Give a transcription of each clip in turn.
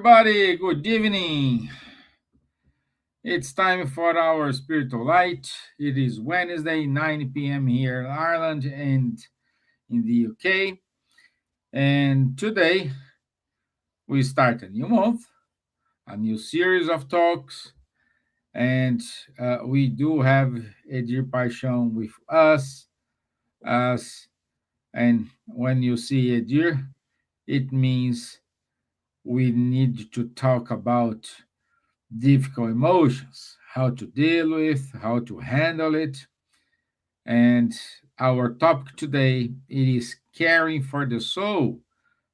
everybody. Good evening. It's time for our spiritual light. It is Wednesday, 9 p.m. here in Ireland and in the UK. And today we start a new month, a new series of talks. And we do have Edir Paixao with us. As, and when you see Edir, it means we need to talk about difficult emotions, how to deal with, how to handle it. And our topic today it is caring for the soul,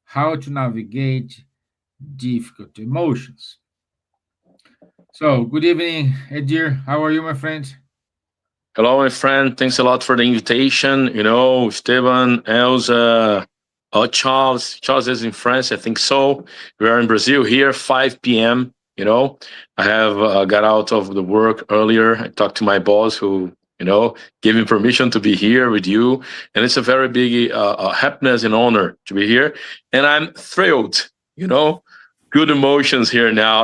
how to navigate difficult emotions. So, good evening, Edir. How are you, my friend? Hello, my friend. Thanks a lot for the invitation. Stevan, Elsa, Charles. Charles is in France, I think so. We are in Brazil here, 5 p.m. I have got out of the work earlier. I talked to my boss who gave me permission to be here with you. And it's a very big happiness and honor to be here. And I'm thrilled, you know good emotions here now.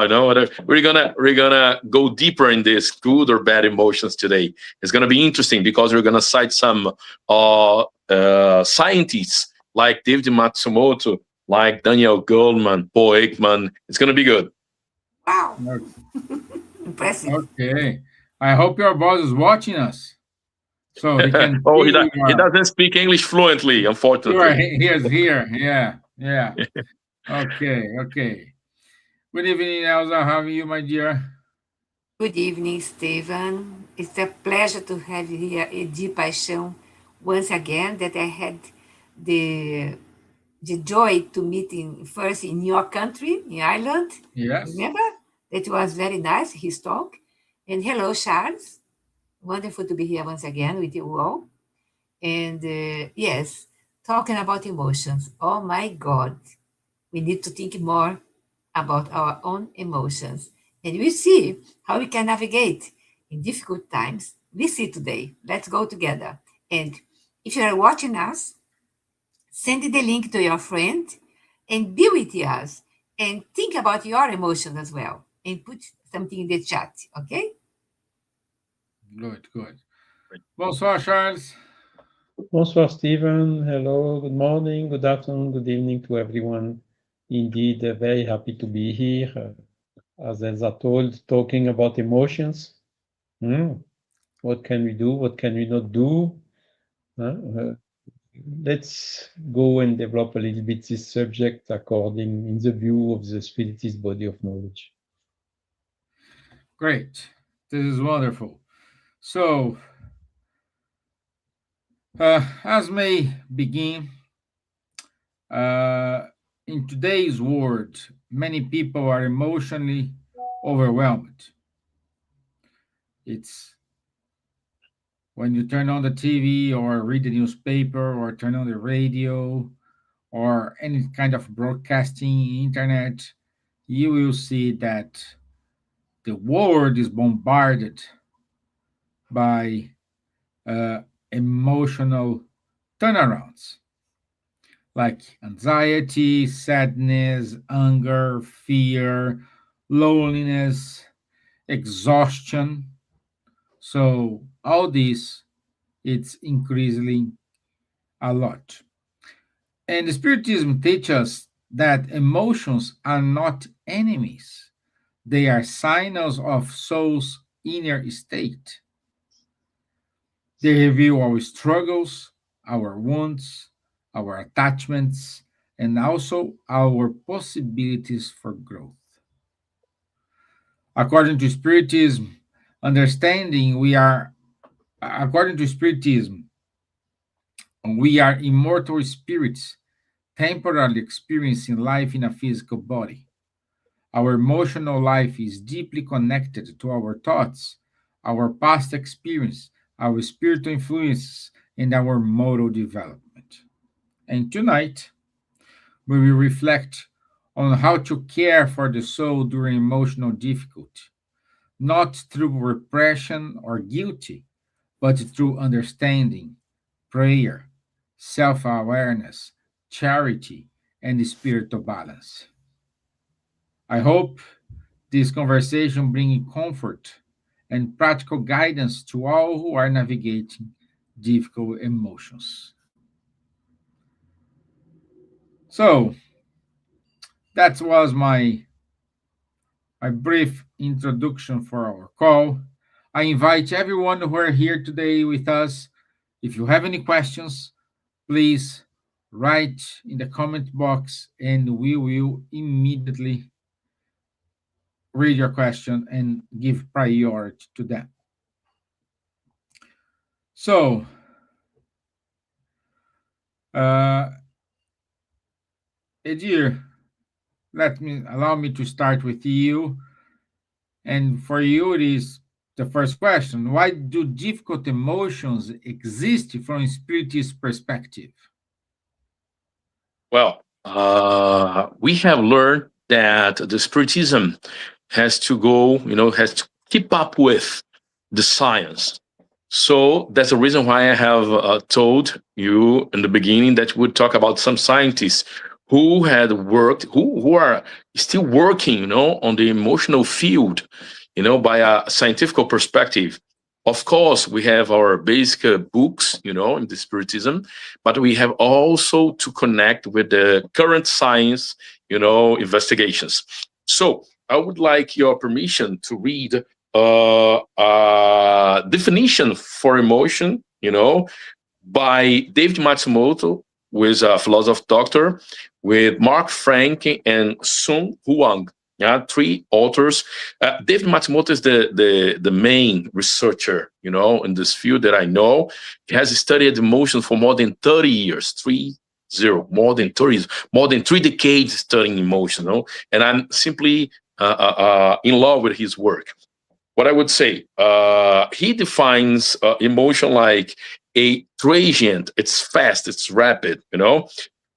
We're gonna go deeper in this good or bad emotions today. It's gonna be interesting because we're gonna cite some scientists like David Matsumoto, like Daniel Goldman, Paul Ekman. It's gonna be good. Wow, O- impressive. Okay. I hope your boss is watching us so he can Oh, hear you he well. doesn't speak English fluently, You are unfortunately. he is here. Yeah, yeah. Okay, okay. Good evening, Elsa. How are you, my dear? Good evening, Stevan. It's a pleasure to have you here, Edir Paixão, once again. That I had the the joy to meet in first in your country, in Ireland. Yes. Remember? That was very nice, his talk. And hello, Charles. Wonderful to be here once again with you all. And yes, talking about emotions. Oh my God, we need to think more about our own emotions. And we see how we can navigate in difficult times. We see today. Let's go together. And if you are watching us, send the link to your friend and be with us and think about your emotions as well and put something in the chat. Okay? Good, good. Bonsoir, Charles. Bonsoir, Steven. Hello, good morning, good afternoon, good evening to everyone. Indeed, very happy to be here. As Elsa told, talking about emotions. Hmm, What can we do? What can we not do? Uh, let's go and develop a little bit this subject according in the view of the Spiritist body of knowledge. Great. This is wonderful. So, as may begin, uh, in today's world, many people are emotionally overwhelmed. It's when you turn on the TV or read the newspaper or turn on the radio or any kind of broadcasting internet, you will see that the world is bombarded by uh, emotional turnarounds like anxiety, sadness, anger, fear, loneliness, exhaustion. So all this it's increasingly a lot. And Spiritism teaches us that emotions are not enemies. They are signals of soul's inner state. They reveal our struggles, our wounds, our attachments, and also our possibilities for growth. According to Spiritism, understanding we are, according to Spiritism, we are immortal spirits temporarily experiencing life in a physical body. Our emotional life is deeply connected to our thoughts, our past experience, our spiritual influences, and our moral development. And tonight, we will reflect on how to care for the soul during emotional difficulty, not through repression or guilty, but through understanding, prayer, self awareness, charity, and spiritual balance. I hope this conversation brings comfort and practical guidance to all who are navigating difficult emotions. So, that was my brief introduction for our call. I invite everyone who are here today with us. If you have any questions, please write in the comment box and we will immediately read your question and give priority to them. So, uh, Edir, allow me to start with you. And for you, it is the first question: why do difficult emotions exist from a spiritist perspective? Well, we have learned that the Spiritism has to go, has to keep up with the science. So that's the reason why I have told you in the beginning that we would talk about some scientists who had worked, who are still working, on the emotional field, by a scientific perspective. Of course, we have our basic books, in the Spiritism, but we have also to connect with the current science, investigations. So I would like your permission to read a definition for emotion, by David Matsumoto, who is a philosopher doctor, with Mark Frank and Sun Huang. Yeah, three authors. David Matsumoto is the main researcher, in this field that I know. He has studied emotion for more than 30 years, more than 30 years, more than 3 decades studying emotion, and I'm simply in love with his work. What I would say, he defines emotion like a transient, it's fast, it's rapid,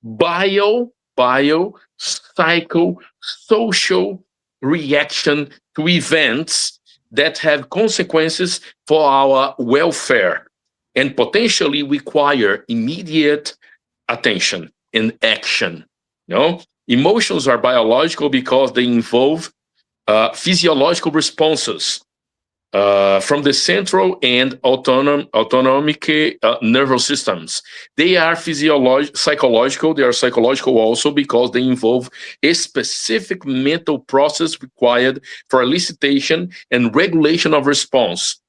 bio, psycho, social reaction to events that have consequences for our welfare and potentially require immediate attention and action. Emotions are biological because they involve physiological responses from the central and autonomic nervous systems. They are psychological. They are psychological also because they involve a specific mental process required for elicitation and regulation of response,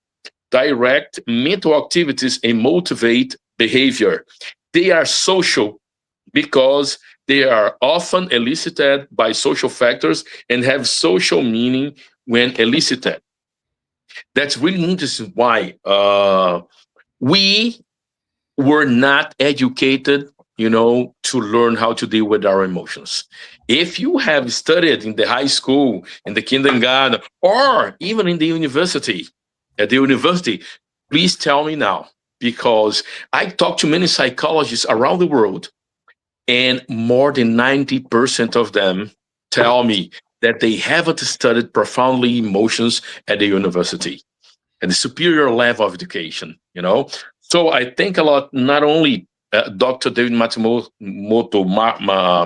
direct mental activities, and motivate behavior. They are social because they are often elicited by social factors and have social meaning when elicited. That's really interesting why we were not educated, to learn how to deal with our emotions. If you have studied in the high school, in the kindergarten, or even in the university, please tell me now, because I talk to many psychologists around the world, and more than 90% of them tell me that they haven't studied profoundly emotions at the university, at the superior level of education, So I think a lot, not only Dr. David Matsumoto,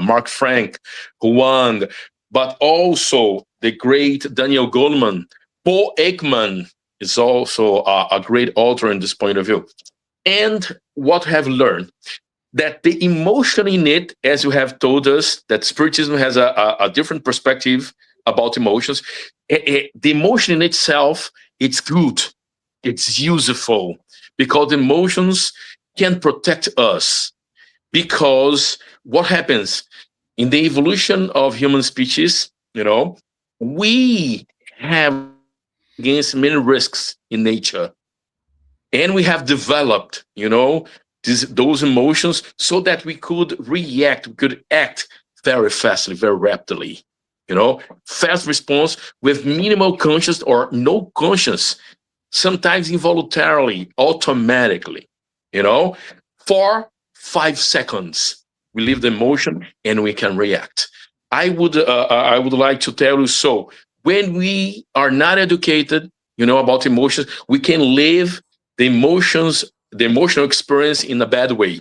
Mark Frank, Huang, but also the great Daniel Goleman. Paul Ekman is also a great author in this point of view. And what I have learned, that the emotion in it, as you have told us, that Spiritism has a different perspective about emotions. The emotion in itself, it's good, it's useful, because emotions can protect us. Because what happens in the evolution of human species, we have guarded against many risks in nature, and we have developed, those emotions so that we could act very fastly, very rapidly, fast response with minimal conscious or no conscious, sometimes involuntarily, automatically, for 5 seconds, we leave the emotion and we can react. I would like to tell you, so when we are not educated, about emotions, we can live the emotional experience in a bad way.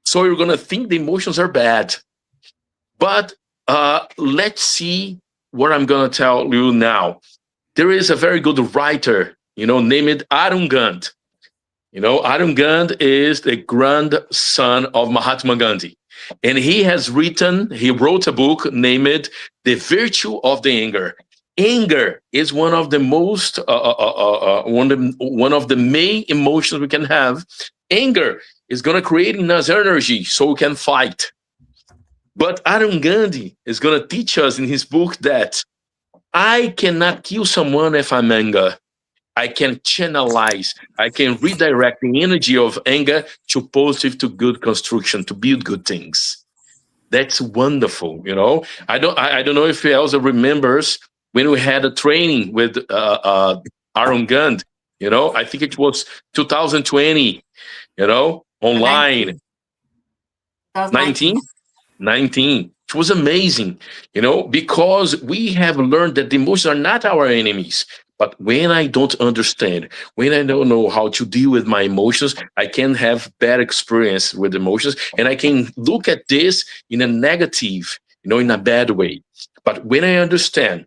So you're going to think the emotions are bad. But let's see what I'm going to tell you now. There is a very good writer, named Arungand. Arungand is the grandson of Mahatma Gandhi. And he wrote a book named The Virtue of the Anger. Anger is one of the most, one of the main emotions we can have. Anger is going to create in us energy so we can fight. But Arun Gandhi is going to teach us in his book that I cannot kill someone if I'm angry. I can channelize, I can redirect the energy of anger to positive, to good construction, to build good things. That's wonderful, I don't know if Elsa remembers when we had a training with Arun Gandhi. I think it was 2020, online. 19? 19. It was amazing, because we have learned that the emotions are not our enemies. But when I don't understand, when I don't know how to deal with my emotions, I can have bad experience with emotions, and I can look at this in a negative, in a bad way. But when I understand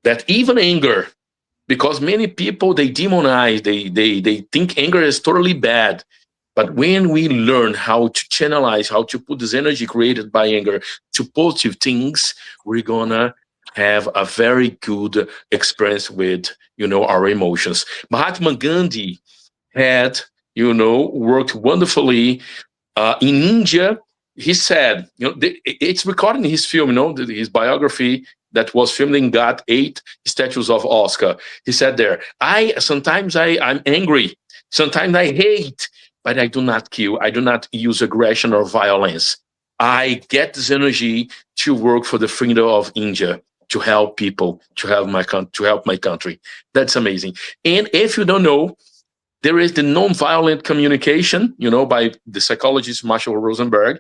that even anger, because many people, they demonize, they think anger is totally bad. But when we learn how to channelize, how to put this energy created by anger to positive things, we're gonna have a very good experience with, our emotions. Mahatma Gandhi had, worked wonderfully in India. He said, it's recorded in his film, his biography that was filmed and got 8 statues of Oscar. He said there, sometimes I'm angry, sometimes I hate, but I do not kill. I do not use aggression or violence. I get this energy to work for the freedom of India, to help people, to help my country. That's amazing. And if you don't know, there is the nonviolent communication, by the psychologist Marshall Rosenberg,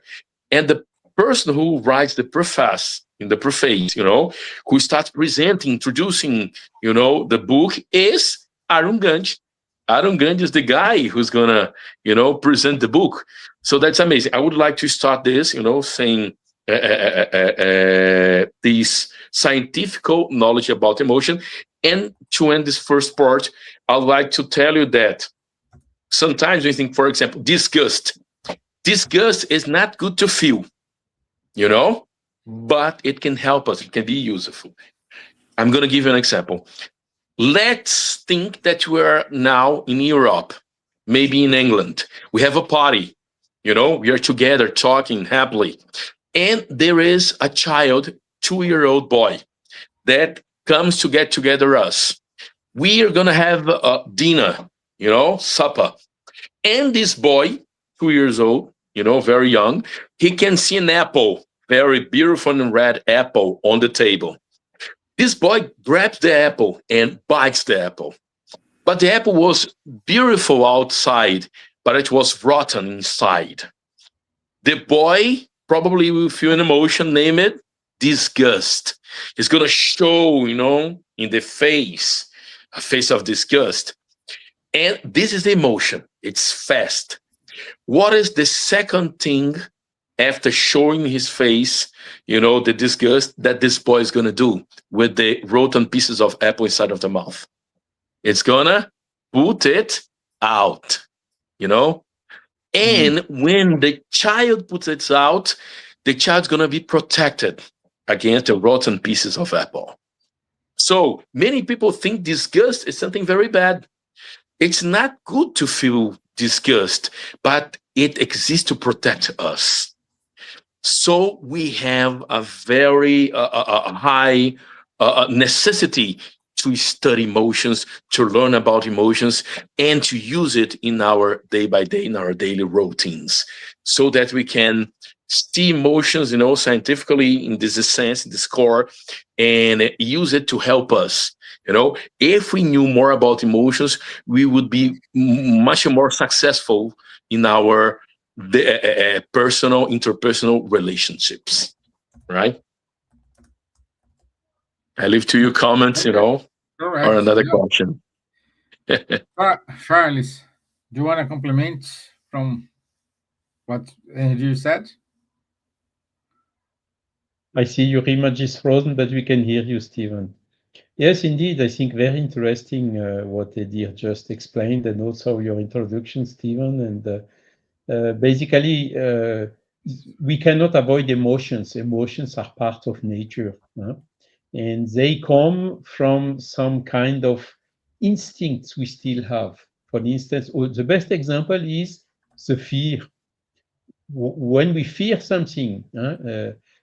and the person who writes the preface, who starts presenting, introducing, the book is Arun Gandhi. Arun Gandhi is the guy who's gonna, present the book. So that's amazing. I would like to start this, saying this scientific knowledge about emotion. And to end this first part, I'd like to tell you that sometimes we think, for example, disgust. Disgust is not good to feel, but it can help us. It can be useful. I'm going to give you an example. Let's think that we're now in Europe, maybe in England. We have a party, we are together talking happily. And there is a child, 2-year-old boy, that comes to get together us. We are going to have a dinner, supper. And this boy, 2 years old, very young, he can see an apple, very beautiful and red apple on the table. This boy grabs the apple and bites the apple. But the apple was beautiful outside, but it was rotten inside. The boy probably will feel an emotion, name it disgust. It's going to show, in the face, a face of disgust. And this is the emotion. It's fast. What is the second thing after showing his face, the disgust that this boy is going to do with the rotten pieces of apple inside of the mouth? It's going to put it out, And when the child puts it out, the child's going to be protected against the rotten pieces of apple. So many people think disgust is something very bad. It's not good to feel disgust, but it exists to protect us. So we have a very high necessity to study emotions, to learn about emotions, and to use it in our day by day, in our daily routines, so that we can see emotions, scientifically in this sense, in this core, and use it to help us. If we knew more about emotions, we would be much more successful in our personal, interpersonal relationships, right? I leave to you comments, Correct. or another question. Charles, do you want to compliment from what you said? I see your image is frozen, but we can hear you, Stevan. Yes, indeed. I think very interesting what Edir just explained, and also your introduction, Stevan. And basically, we cannot avoid emotions. Emotions are part of nature, huh? And they come from some kind of instincts we still have. For instance, the best example is the fear. When we fear something,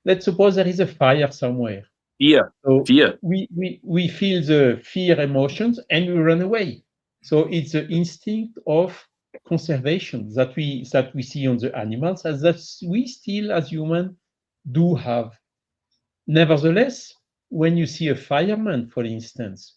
let's suppose there is a fire somewhere. Fear, So fear. we feel the fear emotions and we run away. So it's the instinct of conservation that we see on the animals, as that we still as humans do have. Nevertheless, when you see a fireman, for instance,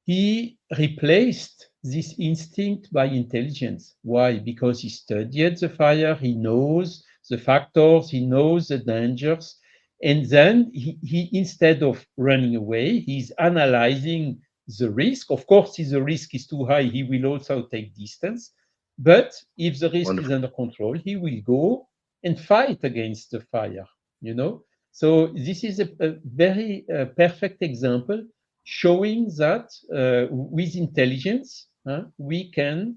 he replaced this instinct by intelligence. Why? Because he studied the fire, he knows the factors, he knows the dangers, and then he instead of running away, he's analyzing the risk. Of course, if the risk is too high, he will also take distance. But if the risk is Wonderful. under control, he will go and fight against the fire, you know? So this is a very perfect example showing that with intelligence uh, we cannot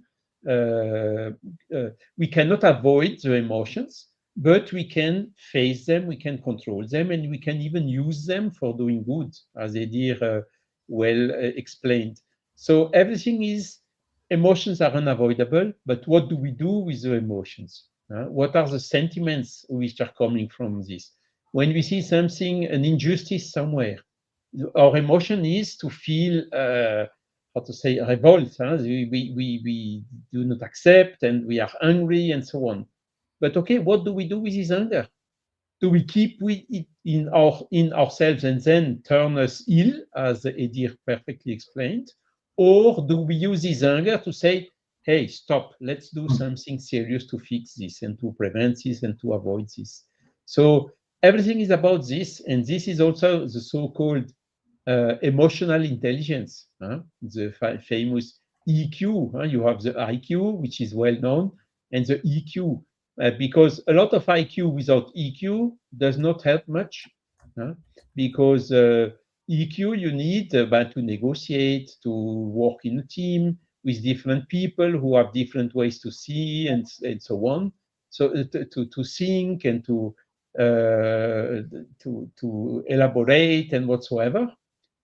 avoid the emotions, but we can face them, we can control them, and we can even use them for doing good, as Edir well explained. So everything is emotions are unavoidable, but what do we do with the emotions? What are the sentiments which are coming from this? When we see something, an injustice somewhere, our emotion is to feel how to say revolt. We do not accept and we are angry and so on. But okay, what do we do with this anger? Do we keep it in ourselves and then turn us ill, as Edir perfectly explained, or do we use this anger to say, "Hey, stop! Let's do something serious to fix this and to prevent this and to avoid this." So everything is about this, and this is also the so-called emotional intelligence, the famous EQ. You have the IQ, which is well known, and the EQ, because a lot of IQ without EQ does not help much, because EQ you need to negotiate, to work in a team with different people who have different ways to see and so on. So to think and to elaborate and whatsoever.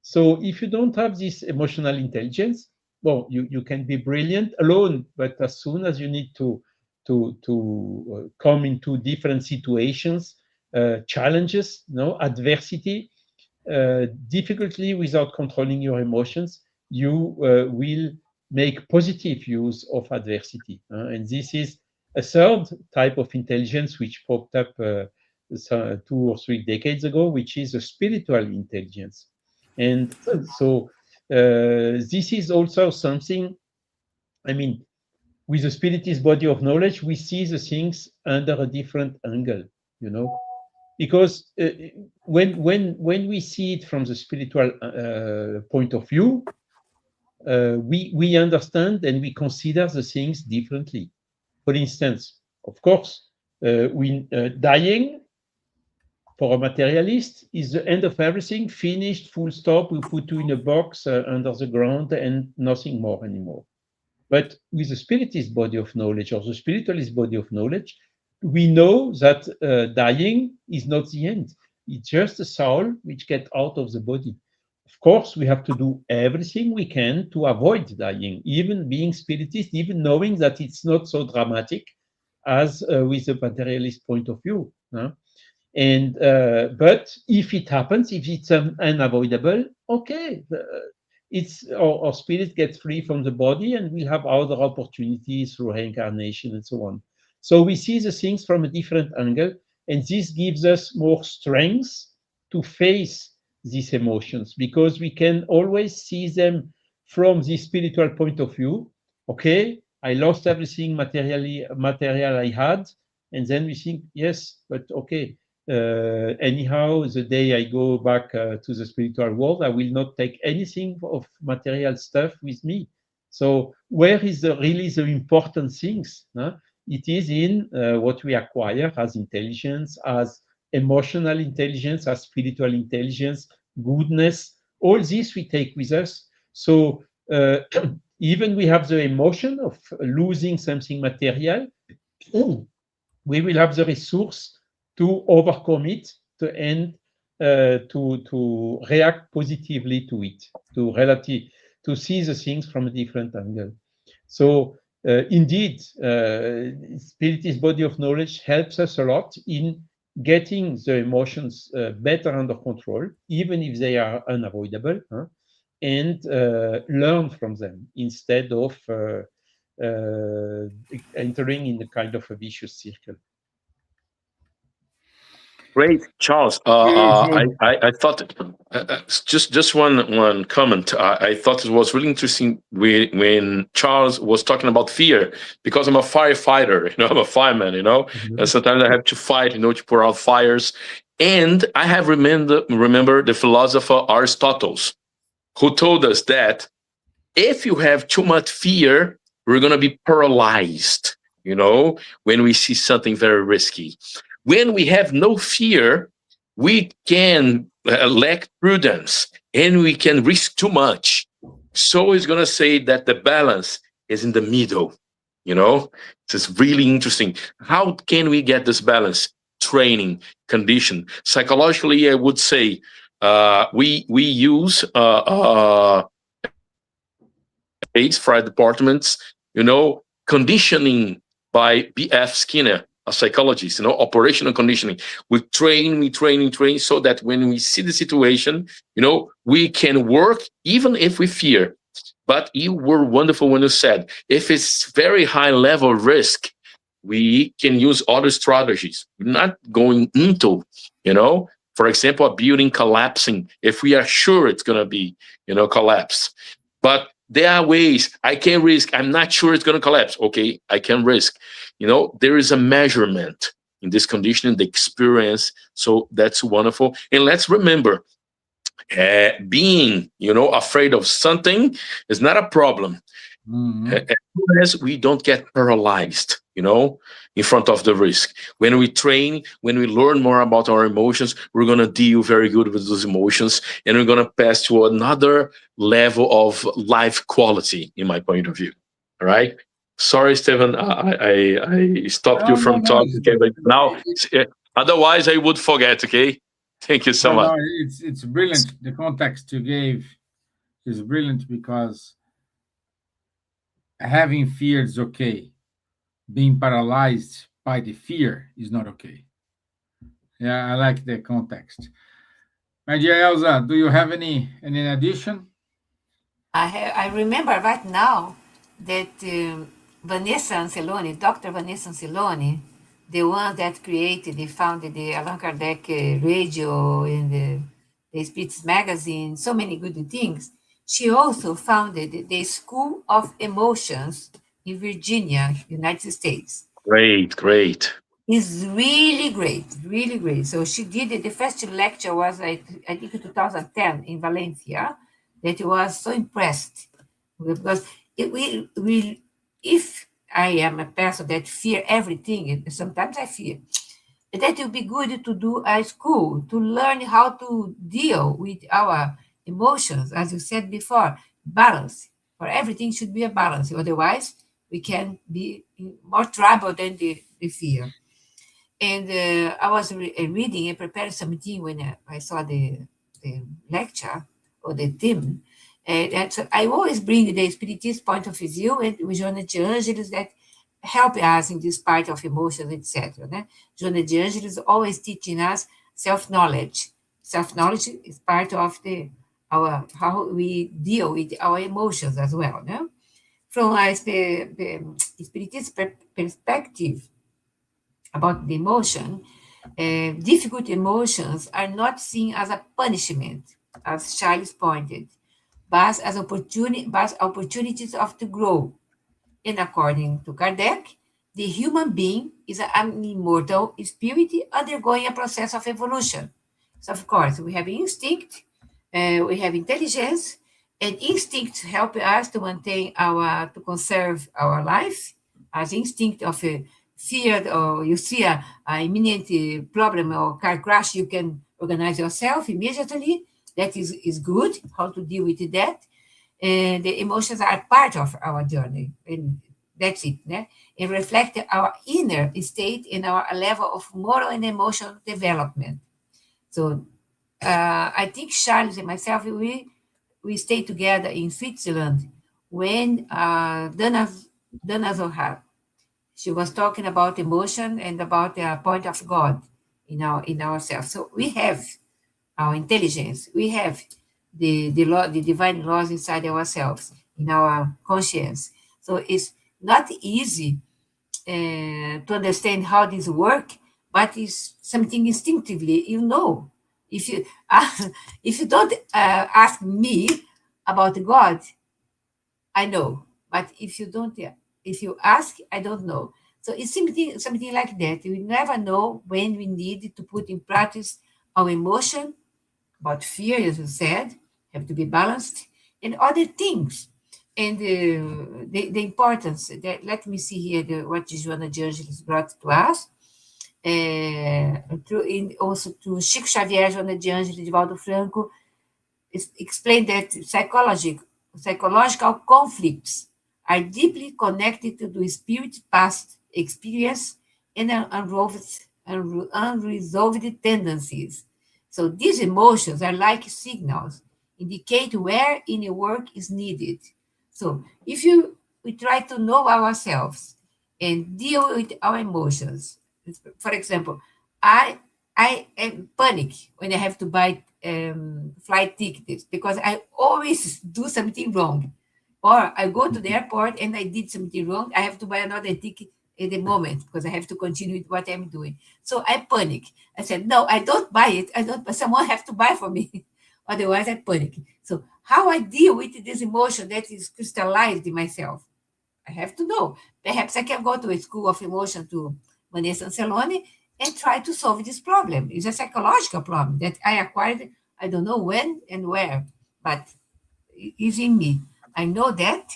So if you don't have this emotional intelligence, well, you can be brilliant alone, but as soon as you need to come into different situations, challenges, adversity, difficulty without controlling your emotions, you will make positive use of adversity. And this is a third type of intelligence which popped up 2 or 3 decades ago, which is a spiritual intelligence. And so this is also something, I mean, with the spiritist body of knowledge, we see the things under a different angle, you know, because when we see it from the spiritual point of view, we understand and we consider the things differently. For instance, of course, dying for a materialist is the end of everything, finished, full stop. We put you in a box under the ground and nothing more anymore. But with the spiritist body of knowledge or the spiritualist body of knowledge, we know that dying is not the end. It's just the soul which gets out of the body. Of course, we have to do everything we can to avoid dying, even being spiritist, even knowing that it's not so dramatic as with the materialist point of view. And but if it happens, if it's unavoidable, okay, it's our spirit gets free from the body, and we have other opportunities through reincarnation and so on. So we see the things from a different angle, and this gives us more strength to face these emotions because we can always see them from the spiritual point of view. Okay, I lost everything material I had, and then we think, yes, but okay, anyhow, the day I go back to the spiritual world, I will not take anything of material stuff with me. So where is really the important things? It is in what we acquire as intelligence, as emotional intelligence, as spiritual intelligence, goodness. All this we take with us. So even we have the emotion of losing something material, we will have the resource to overcome it, to end, to react positively to it, to see the things from a different angle. So indeed, Spiritist body of knowledge helps us a lot in getting the emotions better under control, even if they are unavoidable, and learn from them instead of entering in a kind of a vicious circle. Great, Charles. Beautiful. I thought just one comment. I thought it was really interesting when Charles was talking about fear, because I'm a firefighter. I'm a fireman. And sometimes I have to fight. To put out fires. And I have remember the philosopher Aristotle, who told us that if you have too much fear, we're going to be paralyzed. When we see something very risky. When we have no fear, we can lack prudence and we can risk too much. So he's going to say that the balance is in the middle. It's really interesting. How can we get this balance? Training, condition. Psychologically, I would say we use fire departments, conditioning by B.F. Skinner, a psychologist, operational conditioning. We train so that when we see the situation, we can work even if we fear. But you were wonderful when you said, if it's very high level risk, we can use other strategies. We're not going into, for example, a building collapsing if we are sure it's going to be, collapse. But there are ways I can risk. I'm not sure it's going to collapse. Okay, I can risk. There is a measurement in this conditioning, the experience. So that's wonderful. And let's remember, being, afraid of something is not a problem. As long as we don't get paralyzed, in front of the risk. When we train, when we learn more about our emotions, we're going to deal very good with those emotions, and we're going to pass to another level of life quality, in my point of view. All right. Sorry, Stevan, I stopped you from talking. Okay, but now, otherwise I would forget. Okay. Thank you so much. It's brilliant. The context you gave is brilliant, because having fear is okay. Being paralyzed by the fear is not okay. Yeah, I like the context. My dear Elsa, do you have any addition? I remember right now that Vanessa Anceloni, Dr. Vanessa Anceloni, the one that founded the Allan Kardec radio and the Spirits magazine, so many good things. She also founded the School of Emotions in Virginia, United States. Great. It's really great. So she did it. The first lecture was, I think, in 2010 in Valencia, that I was so impressed, because if I am a person that fear everything, and sometimes I fear, that would be good to do a school to learn how to deal with our emotions, as you said before, balance. For everything should be a balance. Otherwise, we can be in more trouble than the fear. And I was reading and preparing something when I saw the lecture or the theme. And so I always bring the Spiritist point of view and with Joana de Angelis that help us in this part of emotions, etc. Joana de Angelis is always teaching us self-knowledge. Self-knowledge is part of how we deal with our emotions as well. From a Spiritist perspective about the emotion, difficult emotions are not seen as a punishment, as Charles pointed, but as opportunities of to grow. And according to Kardec, the human being is an immortal spirit undergoing a process of evolution. So, of course, we have instinct, we have intelligence, and instinct help us to conserve our life, as instinct of feared or you see a imminent problem or car crash, you can organize yourself immediately. That is good, how to deal with that. And the emotions are part of our journey. And that's it. Né? It reflects our inner state and our level of moral and emotional development. So I think Charles and myself, we stayed together in Switzerland when Dana Zohar, she was talking about emotion and about the point of God in ourselves. So we have our intelligence, we have the law, the divine laws inside ourselves, in our conscience. So it's not easy to understand how this work, but it's something instinctively you know. If you if you don't ask me about God, I know. But if you don't, if you ask, I don't know. So it's something like that. We never know when we need to put in practice our emotion about fear, as you said, have to be balanced, and other things. And the importance, that, let me see here what Joana Gircis brought to us. Also to Chico Xavier, Joana de Ângeles, Divaldo Franco, explained that psychological conflicts are deeply connected to the spirit's past experience and unresolved tendencies. So these emotions are like signals, indicate where inner work is needed. So if we try to know ourselves and deal with our emotions, for example, I I am panic when I have to buy flight tickets because I always do something wrong. Or I go to the airport and I did something wrong. I have to buy another ticket at the moment because I have to continue with what I'm doing. So I panic. I said, no, I don't buy it. I don't, but someone have to buy for me. Otherwise I panic. So how I deal with this emotion that is crystallized in myself, I have to know. Perhaps I can go to a school of emotion to Vanessa Anceloni and try to solve this problem. It's a psychological problem that I acquired, I don't know when and where, but it's in me. I know that.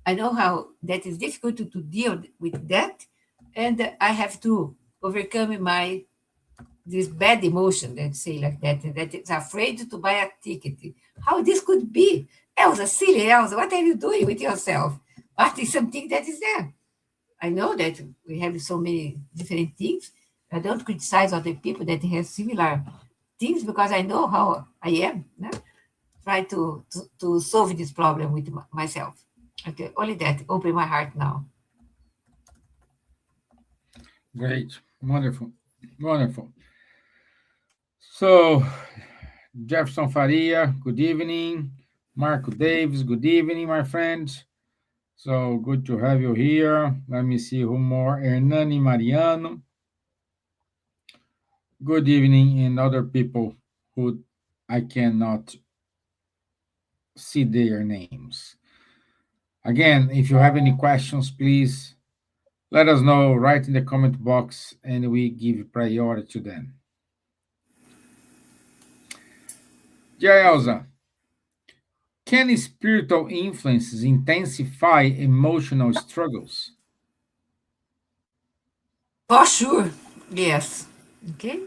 I know how that is difficult to deal with that. And I have to overcome my this bad emotion, let's say like that is afraid to buy a ticket. How this could be? Elsa, silly Elsa, what are you doing with yourself? But it's something that is there. I know that we have so many different things. I don't criticize other people that have similar things because I know how I am. No? Try to solve this problem with myself. Okay, only that. Open my heart now. Great. Wonderful. Wonderful. So, Jefferson Faria, good evening. Marco Davis, good evening, my friends. So good to have you here. Let me see who more. Hernani Mariano. Good evening, and other people who I cannot see their names. Again, if you have any questions, please let us know right in the comment box and we give priority to them. Dear Elsa, can spiritual influences intensify emotional struggles? For sure. Yes. Okay.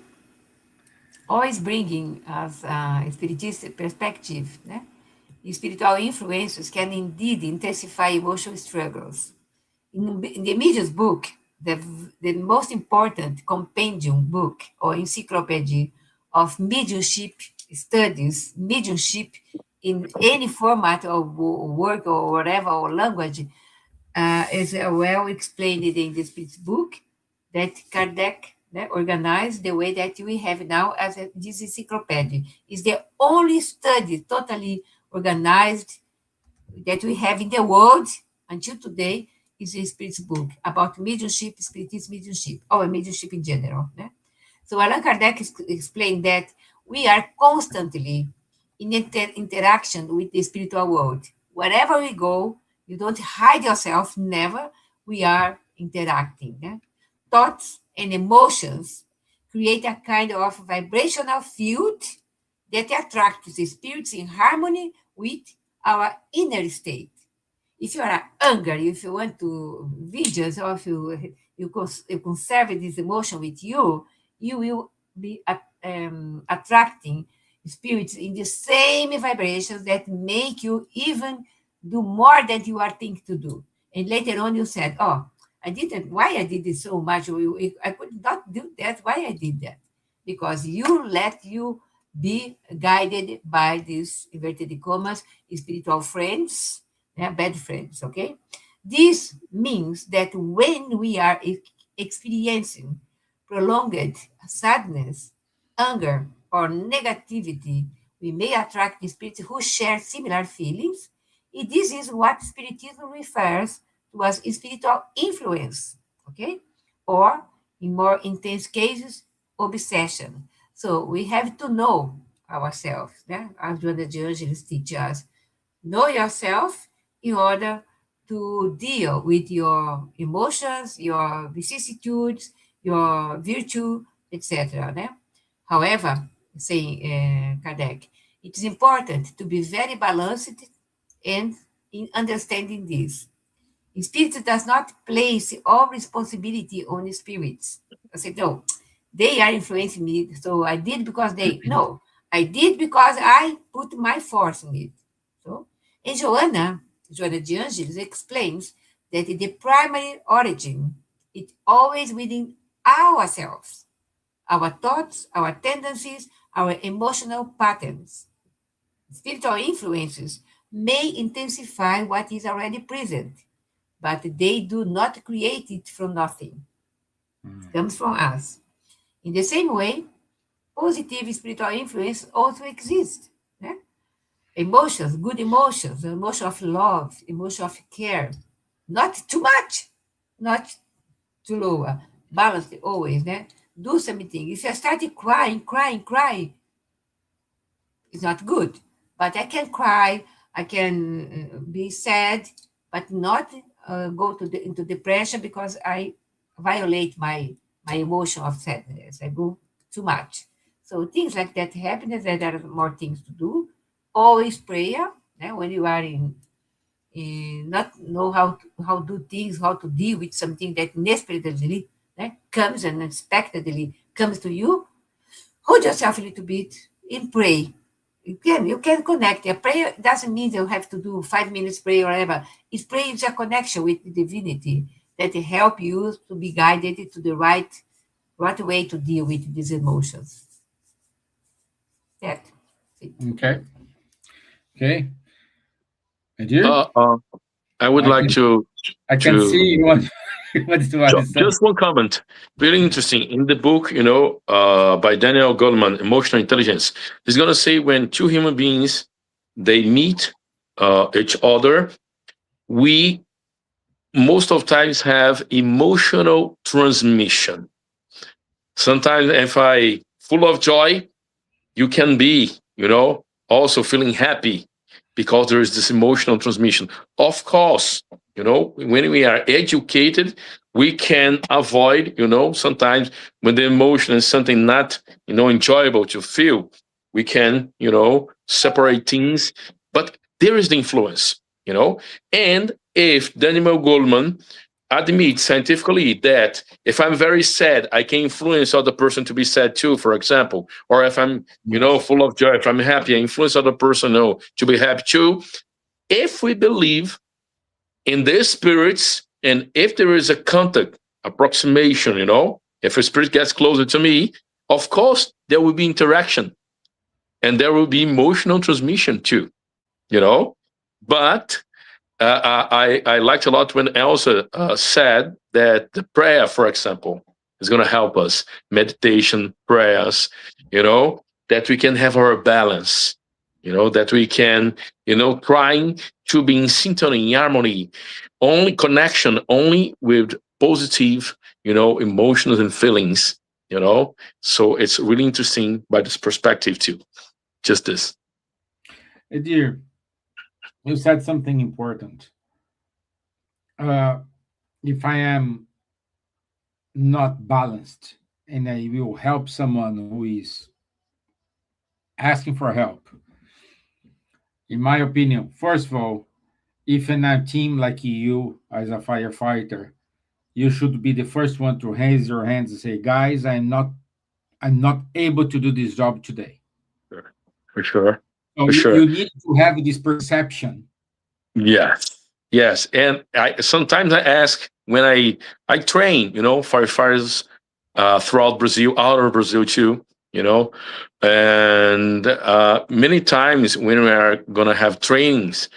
Always bringing us a spiritist perspective. Né? Spiritual influences can indeed intensify emotional struggles. In the Media's book, the most important compendium book or encyclopedia of mediumship studies, mediumship in any format of work or whatever or language, is well explained in this book that Kardec organized the way that we have now as this encyclopedia. Is the only study totally organized that we have in the world until today is a spirit's book about mediumship, spiritism, mediumship, or mediumship in general. Né? So Allan Kardec explained that we are constantly in interaction with the spiritual world. Wherever we go, you don't hide yourself, never. We are interacting. Né? Thoughts and emotions create a kind of vibrational field that attracts the spirits in harmony with our inner state. If you are angry, if you want to vengeance, or if you conserve this emotion with you, you will be attracting spirits in the same vibrations that make you even do more than you are thinking to do. And later on, you said, "Oh, I didn't. Why I did it so much? I could not do that. Why I did that? Because you let you be guided by these inverted commas spiritual friends, yeah, bad friends. Okay, this means that when we are experiencing prolonged sadness, anger, or negativity, we may attract the spirits who share similar feelings. And this is what Spiritism refers to as spiritual influence, okay? Or, in more intense cases, obsession. So we have to know ourselves, yeah? As Joana de Angelis teaches us, know yourself in order to deal with your emotions, your vicissitudes, your virtue, etc. né? However, saying Kardec, it is important to be very balanced and in understanding this. Spirit does not place all responsibility on the spirits. I said, no, they are influencing me, so I did because they. No, I did because I put my force in it. So, and Joana de Angelis explains that the primary origin is always within ourselves, our thoughts, our tendencies, our emotional patterns. Spiritual influences may intensify what is already present, but they do not create it from nothing. It comes from us. In the same way, positive spiritual influence also exists. Yeah? Emotions, good emotions, emotion of love, emotion of care, not too much, not too low, balanced always. Yeah? Do something. If I started crying, it's not good. But I can cry, I can be sad, but not go into depression because I violate my emotion of sadness. I go too much. So things like that happen, and there are more things to do. Always prayer. When you are in not know how do things, how to deal with something that unexpectedly comes and unexpectedly comes to you, hold yourself a little bit and pray. You can connect. A prayer doesn't mean you have to do 5 minutes prayer or whatever. It's prayer is a connection with the divinity that help you to be guided to the right way to deal with these emotions. That. Okay. Okay. Edir? I would I like can I can see to you want, you wanted to add something. just one comment. Very interesting. In the book, by Daniel Goleman, Emotional Intelligence, he's gonna say when two human beings they meet each other, we most of times have emotional transmission. Sometimes, if I full of joy, you can be, also feeling happy because there is this emotional transmission. Of course, when we are educated, we can avoid, sometimes when the emotion is something not, enjoyable to feel, we can, separate things. But there is the influence, and if Daniel Goleman admit scientifically that if I'm very sad, I can influence other person to be sad too, for example. Or if I'm, Yes. full of joy, if I'm happy, I influence other person to be happy too. If we believe in the spirits and if there is a contact, approximation, if a spirit gets closer to me, of course there will be interaction and there will be emotional transmission too, you know. But I liked a lot when Elsa said that the prayer, for example, is going to help us. Meditation, prayers, that we can have our balance, that we can, trying to be in synchrony, in harmony, only connection, only with positive, emotions and feelings, So it's really interesting by this perspective too. Just this. Edir, you said something important. Uh, if I am not balanced and I will help someone who is asking for help, in my opinion, first of all, if in a team like you as a firefighter, you should be the first one to raise your hands and say, "Guys, I'm not able to do this job today." Sure. For sure. So For you sure. need to have this perception. Yes. Yes. And I sometimes I ask when I train, firefighters throughout Brazil, out of Brazil too, and many times when we are gonna have trainings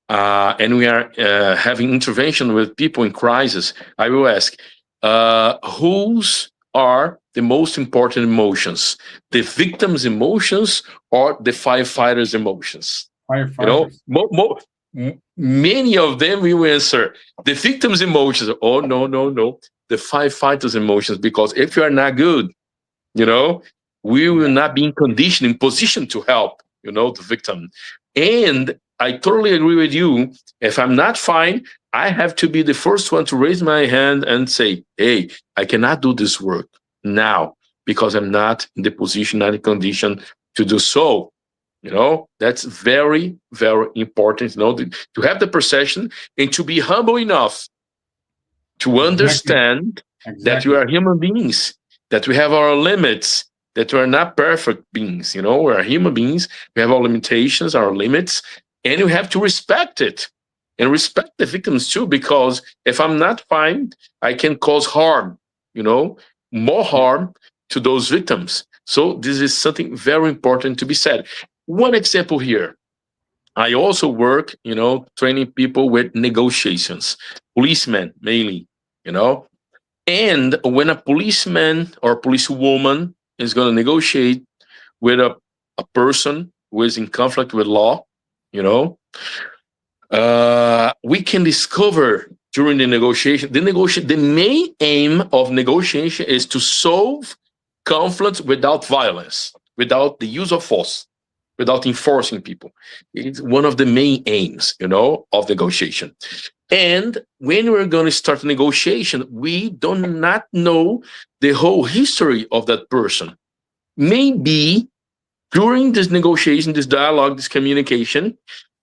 and we are having intervention with people in crisis, I will ask, whose are the most important emotions? The victim's emotions or the firefighter's emotions? You know, Firefighters. many of them will answer the victim's emotions. Oh, no, no, no. The firefighter's emotions, because if you are not good, you know, we will Yeah. not be in condition, in position to help, the victim. And I totally agree with you. If I'm not fine, I have to be the first one to raise my hand and say, hey, I cannot do this work now because I'm not in the position, not in condition to do so. That's very, very important, to have the perception and to be humble enough to Exactly. understand that we Exactly. are human beings, that we have our limits, that we are not perfect beings. We are human beings. We have our limitations, our limits, and we have to respect it and respect the victims too, because if I'm not fine, I can cause harm, more Yeah. harm to those victims. So this is something very important to be said. One example here. I also work, training people with negotiations, policemen mainly, you know. And when a policeman or policewoman is going to negotiate with a person who is in conflict with law, you know, we can discover during the main aim of negotiation is to solve conflicts without violence, without the use of force, without enforcing people. It's one of the main aims, of negotiation. And when we're going to start a negotiation, we do not know the whole history of that person. Maybe during this negotiation, this dialogue, this communication,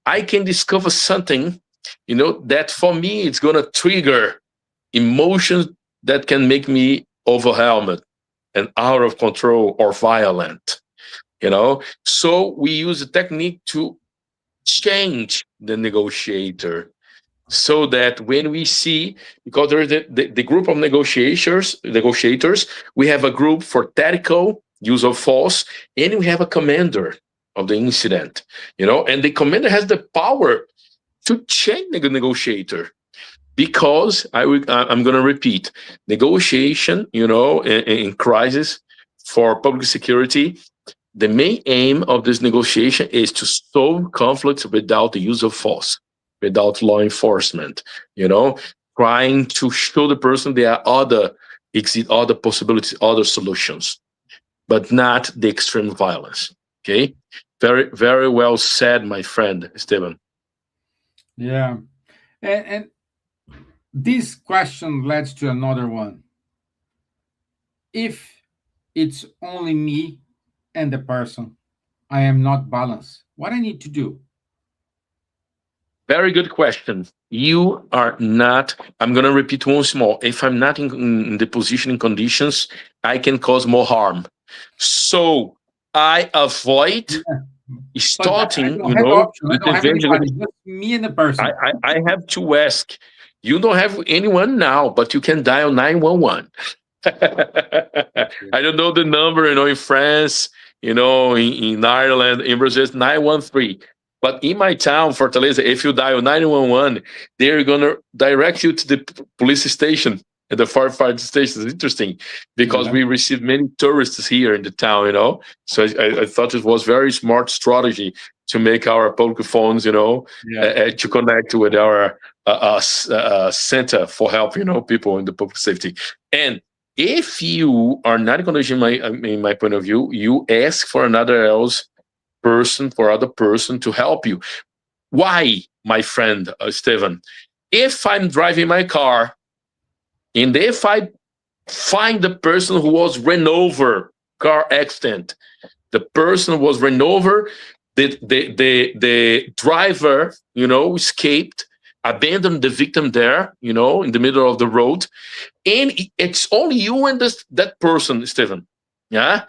I can discover something, that for me, it's going to trigger emotions that can make me overwhelmed and out of control or violent. So we use a technique to change the negotiator, so that when we see, because there is the group of negotiators, we have a group for tactical use of force, and we have a commander of the incident, and the commander has the power to change the negotiator, because I'm going to repeat, negotiation, in crisis for public security, the main aim of this negotiation is to solve conflicts without the use of force, without law enforcement, trying to show the person there are other possibilities, other solutions, but not the extreme violence. Okay? Very, very well said, my friend, Stevan. Yeah. And this question leads to another one. If it's only me and the person, I am not balanced. What I need to do? Very good question. You are not, I'm going to repeat once more. If I'm not in the position and conditions, I can cause more harm. So I avoid Yeah. But I starting, don't have option. I don't have intervention. anyone. It's just me and the person. I have to ask. You don't have anyone now, but you can dial 911. I don't know the number, in France, in Ireland, in Brazil, it's 913. But in my town, Fortaleza, if you dial 911, they're going to direct you to the police station and the firefighter station. It's interesting because Yeah. we receive many tourists here in the town, So I thought it was very smart strategy to make our public phones, Yeah. to connect with our center for help, people in the public safety. And if you are not in condition, in my point of view, you ask for other person to help you. Why, my friend, Stevan? If I'm driving my car and if I find the person who was ran over, car accident, the person was ran over, the driver, escaped, abandon the victim there, in the middle of the road, and it's only you and that person, Stevan. Yeah.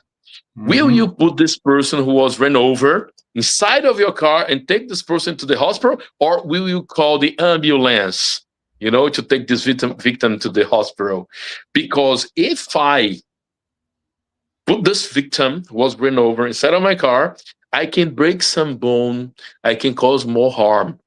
Will you put this person who was ran over inside of your car and take this person to the hospital, or will you call the ambulance, to take this victim to the hospital? Because if I put this victim who was ran over inside of my car, I can break some bone, I can cause more harm,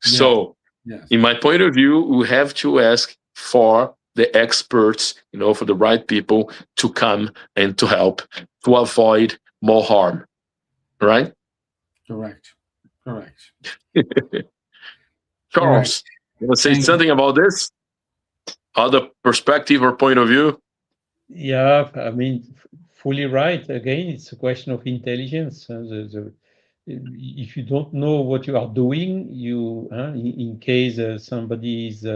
So, Yes. in my point of view, we have to ask for the experts, for the right people to come and to help to avoid more harm, right? Correct. Charles, you want to say Thank you. something about this? Other perspective or point of view? Yeah, I mean, fully right. Again, it's a question of intelligence. If you don't know what you are doing, in case somebody is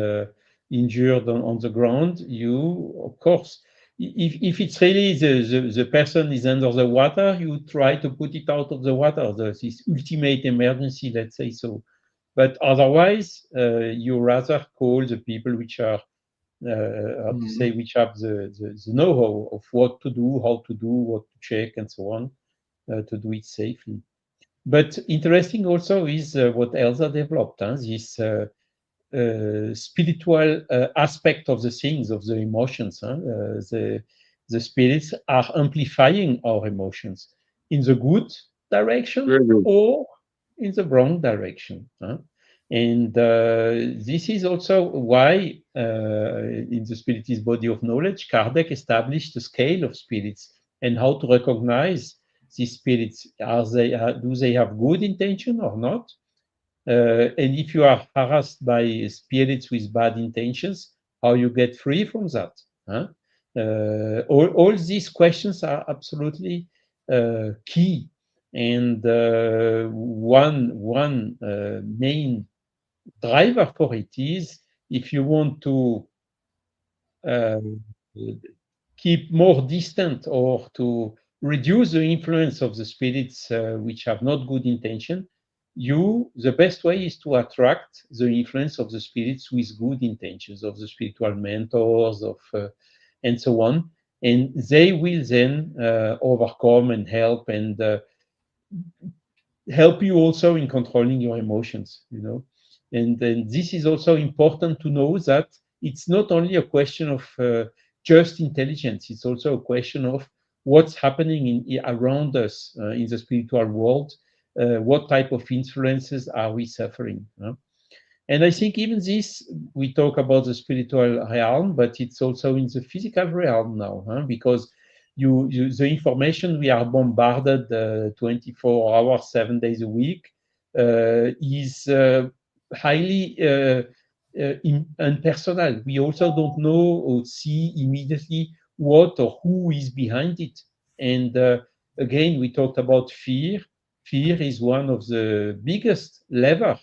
injured on the ground, you, of course, if it's really the person is under the water, you try to put it out of the water. This ultimate emergency, let's say so. But otherwise, you rather call the people which are how to say, which have the know-how of what to do, how to do, what to check, and so on, to do it safely. But interesting also is what Elsa developed, this spiritual aspect of the things, of the emotions. The spirits are amplifying our emotions in the good direction or in the wrong direction. And this is also why, in the Spiritist body of knowledge, Kardec established a scale of spirits and how to recognize these spirits. Do they have good intention or not? And if you are harassed by spirits with bad intentions, how you get free from that? All these questions are absolutely key. And one main driver for it is, if you want to keep more distant or to reduce the influence of the spirits which have not good intention, the best way is to attract the influence of the spirits with good intentions, of the spiritual mentors, and so on. And they will then overcome and help you also in controlling your emotions, And then this is also important to know, that it's not only a question of just intelligence, it's also a question of what's happening around us in the spiritual world. What type of influences are we suffering? And I think even this, we talk about the spiritual realm, but it's also in the physical realm now, because the information we are bombarded 24 hours, 7 days a week is highly impersonal. We also don't know or see immediately what or who is behind it. And again, we talked about fear. Fear is one of the biggest levers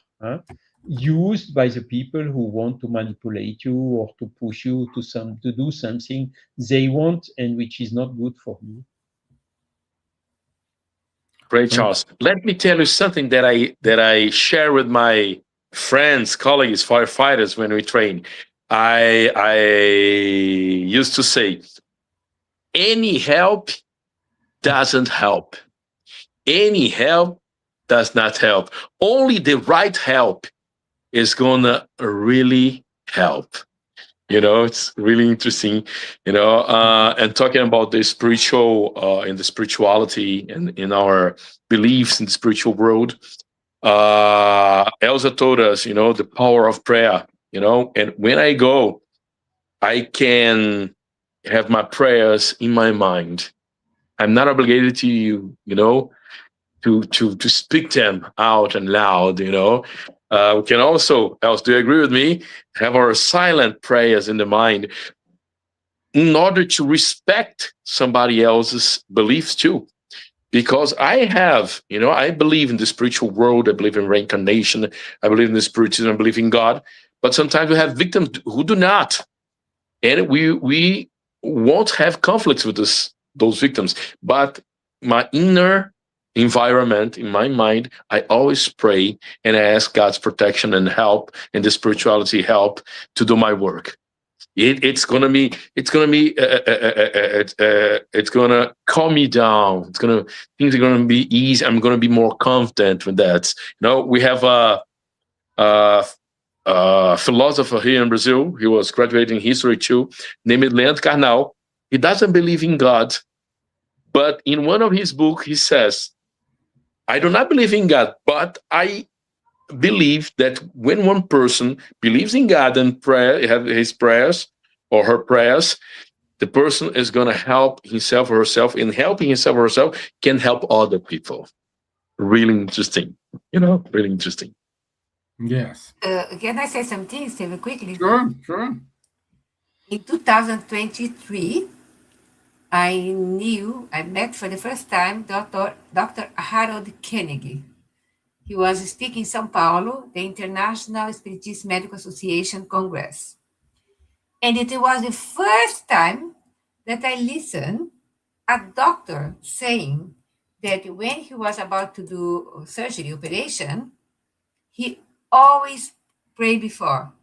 used by the people who want to manipulate you or to push you to do something they want and which is not good for you. Great, Charles. Let me tell you something that I share with my friends, colleagues, firefighters when we train. I used to say, any help doesn't help. Any help does not help. Only the right help is gonna really help. It's really interesting, and talking about the spiritual and the spirituality and in our beliefs in the spiritual world. Elsa told us, the power of prayer, and when I go, I can have my prayers in my mind. I'm not obligated to you, to speak them out and loud, we can also, else, do you agree with me, have our silent prayers in the mind in order to respect somebody else's beliefs too. Because I believe in the spiritual world, I believe in reincarnation, I believe in the spiritism, I believe in God, but sometimes we have victims who do not. And we won't have conflicts with those victims. But my inner environment, in my mind, I always pray and I ask God's protection and help and the spirituality help to do my work. It's gonna calm me down. Things are gonna be easy. I'm gonna be more confident with that. We have a philosopher here in Brazil. He was graduating history too, named Leandro Carnal. He doesn't believe in God, but in one of his books, he says, I do not believe in God, but I believe that when one person believes in God and have his prayers or her prayers, the person is going to help himself or herself, and helping himself or herself can help other people. Really interesting, really interesting. Yes. Can I say something, Steven, quickly? Sure. In 2023, I met for the first time Dr. Harold Koenig. He was speaking in São Paulo, the International Spiritist Medical Association Congress. And it was the first time that I listened a doctor saying that when he was about to do surgery, operation, he always prayed before,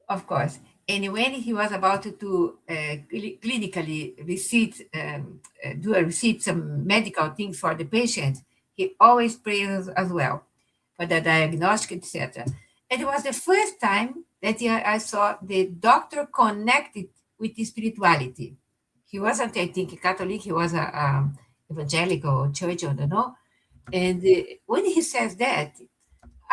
of course. And when he was about to clinically receive some medical things for the patient, he always prays as well for the diagnostic, etc. And it was the first time that I saw the doctor connected with the spirituality. He wasn't, I think, a Catholic. He was a evangelical church, I don't know. And when he says that,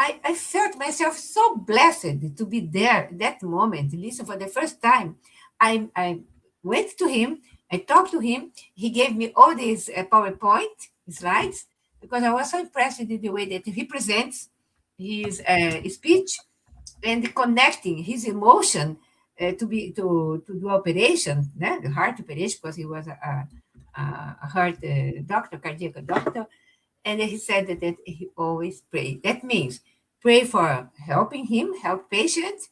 I felt myself so blessed to be there that moment. Listen, for the first time, I went to him, I talked to him. He gave me all these PowerPoint slides because I was so impressed with the way that he presents his speech and connecting his emotion to do operation, the heart operation, because he was a heart doctor, cardiac doctor. And he said that he always pray. That means pray for helping him, help patients,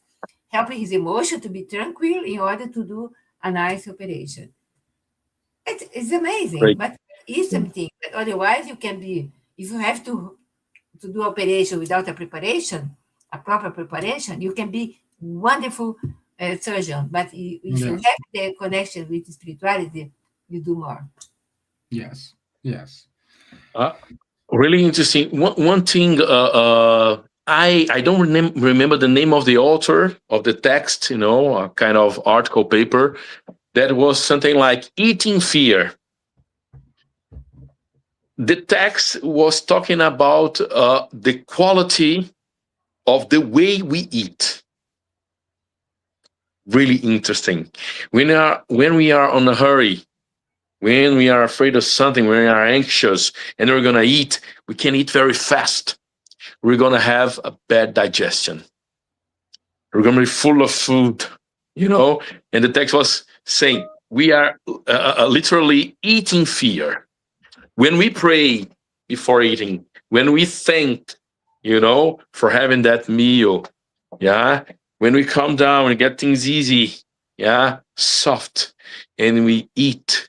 helping his emotion to be tranquil in order to do a nice operation. It's amazing, Great. but it's something that otherwise you can be, if you have to do operation without a preparation, a proper preparation, you can be wonderful surgeon. But if you have the connection with spirituality, you do more. Yes. Really interesting. One thing, I don't remember the name of the author of the text, a kind of article paper that was something like eating fear. The text was talking about the quality of the way we eat. Really interesting. When we are on a hurry, when we are afraid of something, when we are anxious and we're going to eat, we can eat very fast. We're going to have a bad digestion. We're going to be full of food, And the text was saying we are literally eating fear. When we pray before eating, when we thank, for having that meal, when we calm down and get things easy, soft, and we eat,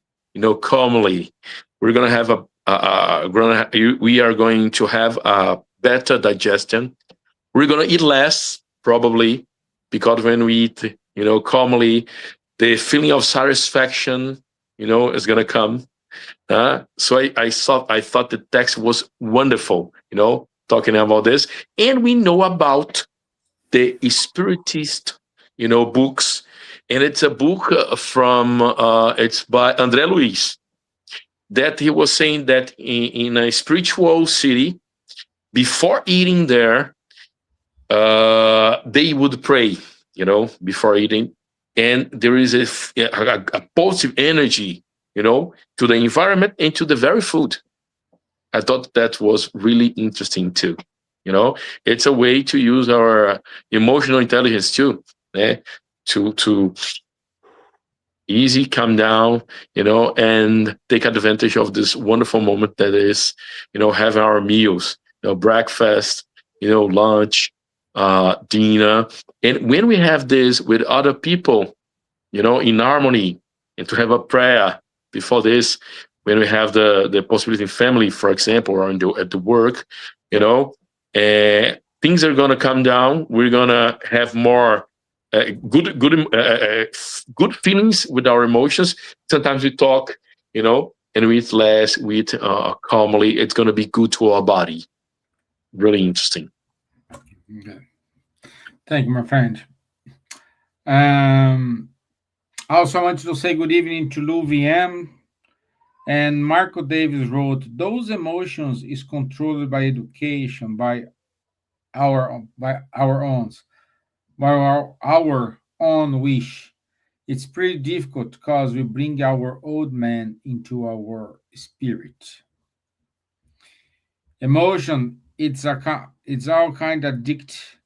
calmly, we're going to have we are going to have a better digestion. We're going to eat less, probably, because when we eat, calmly, the feeling of satisfaction, is going to come. So I thought the text was wonderful, talking about this. And we know about the Spiritist, books. And it's a book it's by André Luiz, that he was saying that in a spiritual city, before eating there, they would pray, before eating. And there is a positive energy, to the environment and to the very food. I thought that was really interesting too. It's a way to use our emotional intelligence too, to easy, calm down, and take advantage of this wonderful moment that is, having our meals, breakfast, lunch, dinner. And when we have this with other people, in harmony, and to have a prayer before this, when we have the possibility in family, for example, or at the work, you know, things are gonna come down. We're gonna have more good feelings with our emotions. Sometimes we talk, you know, and we eat less, we eat calmly. It's gonna be good to our body. Really interesting. Okay. Thank you, my friend. Um, Also, I want to say good evening to Lou VM. And Marco Davis wrote, those emotions is controlled by education, by our own, by our own wish. It's pretty difficult because we bring our old man into our spirit. Emotion, it's all kind of addict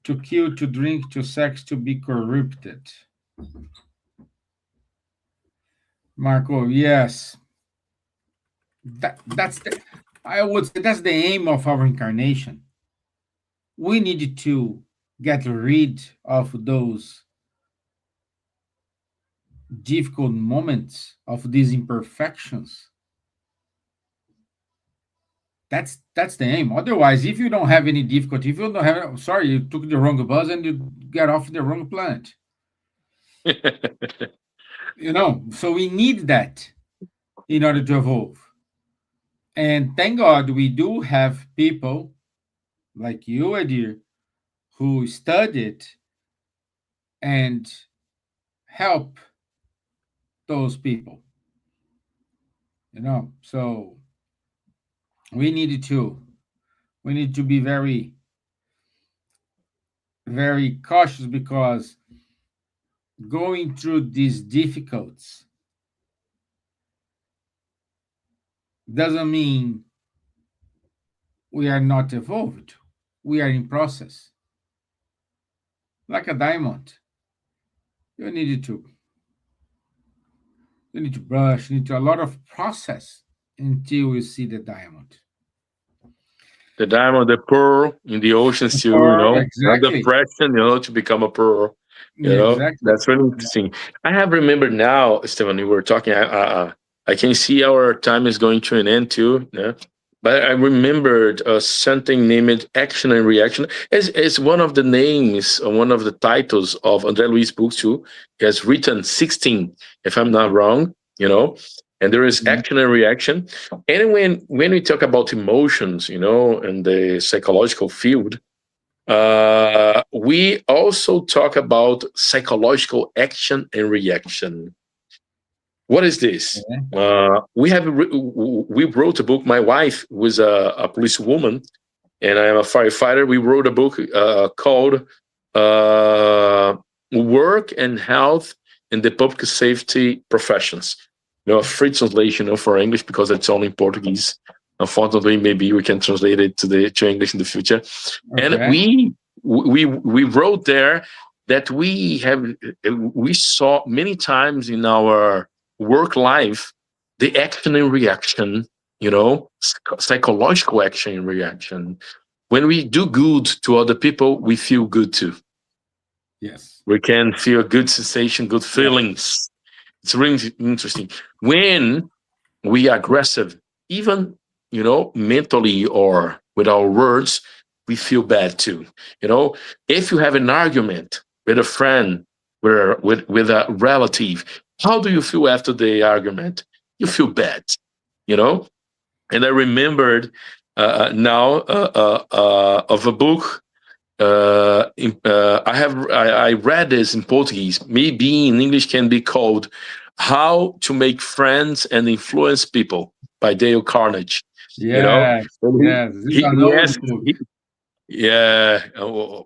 to kill, to drink, to sex, to be corrupted. Marco, yes, that's the, I would say that's the aim of our incarnation. We need to get rid of those difficult moments, of these imperfections. That's the aim. Otherwise, if you don't have any difficulty, if you don't have, sorry, you took the wrong bus and you get off the wrong planet. So we need that in order to evolve. And thank God we do have people like you, Edir, who studied and help those people. So we need to be very, very cautious, because going through these difficulties doesn't mean we are not evolved. We are in process. Like a diamond. You need to brush, you need to a lot of process until you see the diamond. The diamond, the pearl in the oceans too, not the Exactly. pressure, to become a pearl. Exactly. That's really interesting. I have remembered now, Stevan, you were talking. I can see our time is going to an end too. Yeah, but I remembered something named Action and Reaction. As one of the names, one of the titles of André Luiz books too. He has written 16, if I'm not wrong. And there is Mhm. action and reaction. And when we talk about emotions, in the psychological field, we also talk about psychological action and reaction. What is this? Okay. We wrote a book. My wife was a police woman, and I am a firefighter. We wrote a book called "Work and Health in the Public Safety Professions." A free translation for English, because it's only in Portuguese. Unfortunately, maybe we can translate it to English in the future. And Okay. we wrote there that we saw many times in our work life the action and reaction, psychological action and reaction. When we do good to other people, we feel good too. Yes. We can feel good sensation, good Yeah. feelings. It's really interesting. When we are aggressive, even, mentally or with our words, we feel bad too. If you have an argument with a friend, with a relative, how do you feel after the argument? You feel bad, you know? And I remembered now of a book. I read this in Portuguese. Maybe in English can be called "How to Make Friends and Influence People" by Dale Carnegie. Yes. And Yes. This is he, an he old asked, book. yeah,